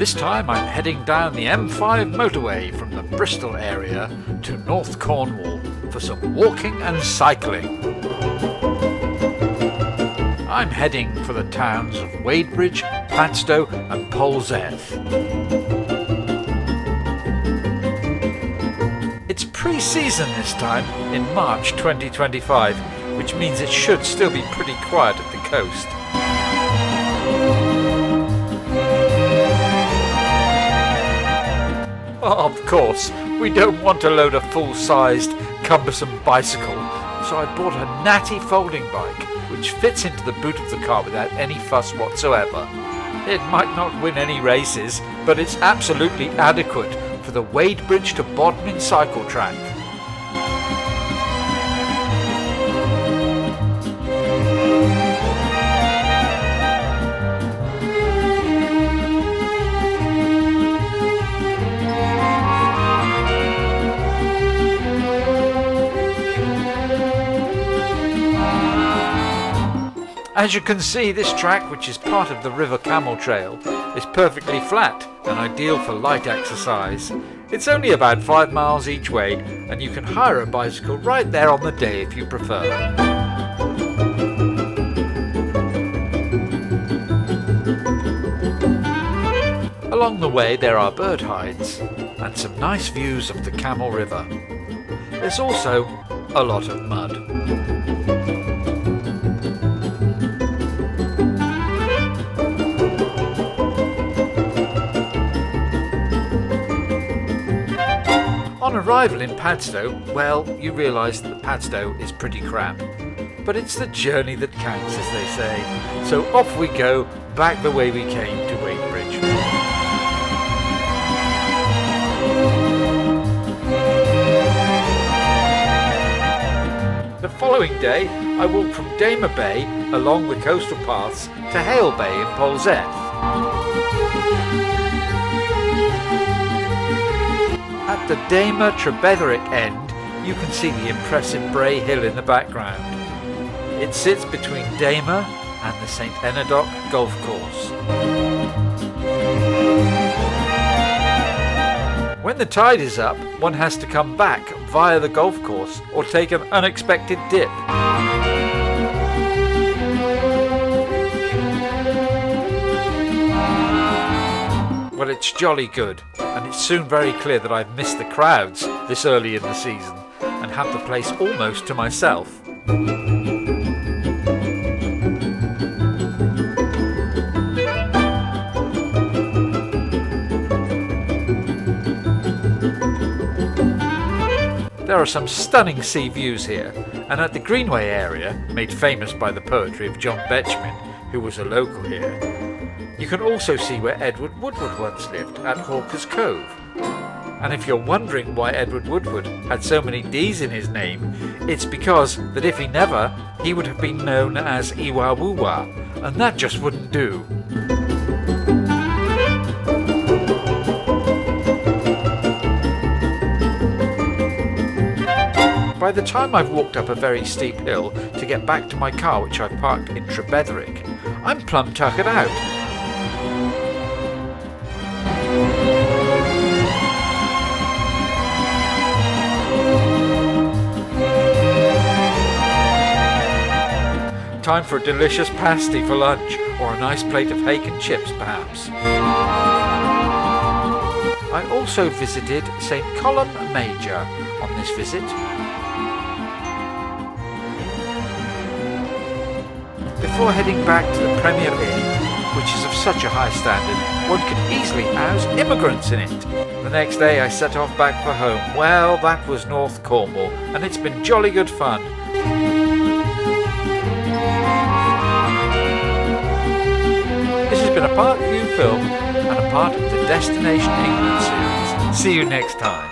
This time I'm heading down the M5 motorway from the Bristol area to North Cornwall for some walking and cycling. I'm heading for the towns of Wadebridge, Padstow and Polzeath. It's pre-season this time in March 2025, which means it should still be pretty quiet at the coast. Of course, we don't want to load a full-sized, cumbersome bicycle, so I bought a natty folding bike, which fits into the boot of the car without any fuss whatsoever. It might not win any races, but it's absolutely adequate for the Wadebridge to Bodmin cycle track. As you can see, this track, which is part of the River Camel Trail, is perfectly flat and ideal for light exercise. It's only about 5 miles each way, and you can hire a bicycle right there on the day if you prefer. Along the way there are bird hides and some nice views of the Camel River. There's also a lot of mud. On arrival in Padstow, well, you realise that Padstow is pretty crap. But it's the journey that counts, as they say. So off we go, back the way we came to Wadebridge. The following day, I walked from Damer Bay along the coastal paths to Hale Bay in Polzeath. At the Damer Trebetherick end, you can see the impressive Bray Hill in the background. It sits between Damer and the St Enedoc golf course. When the tide is up, one has to come back via the golf course or take an unexpected dip. Well, it's jolly good, and it's soon very clear that I've missed the crowds this early in the season and have the place almost to myself. There are some stunning sea views here, and at the Greenway area, made famous by the poetry of John Betjeman, who was a local here, you can also see where Edward Woodward once lived, at Hawker's Cove. And if you're wondering why Edward Woodward had so many D's in his name, it's because that if he never, he would have been known as Iwawuwa, and that just wouldn't do. By the time I've walked up a very steep hill to get back to my car, which I parked in Trebetherick, I'm plumb tuckered out. Time for a delicious pasty for lunch, or a nice plate of hake and chips perhaps. I also visited St Columb Major on this visit. Before heading back to the Premier Inn, which is of such a high standard, one could easily house immigrants in it. The next day I set off back for home. Well, that was North Cornwall, and it's been jolly good fun. This has been a Part View film and a part of the Destination England series. See you next time.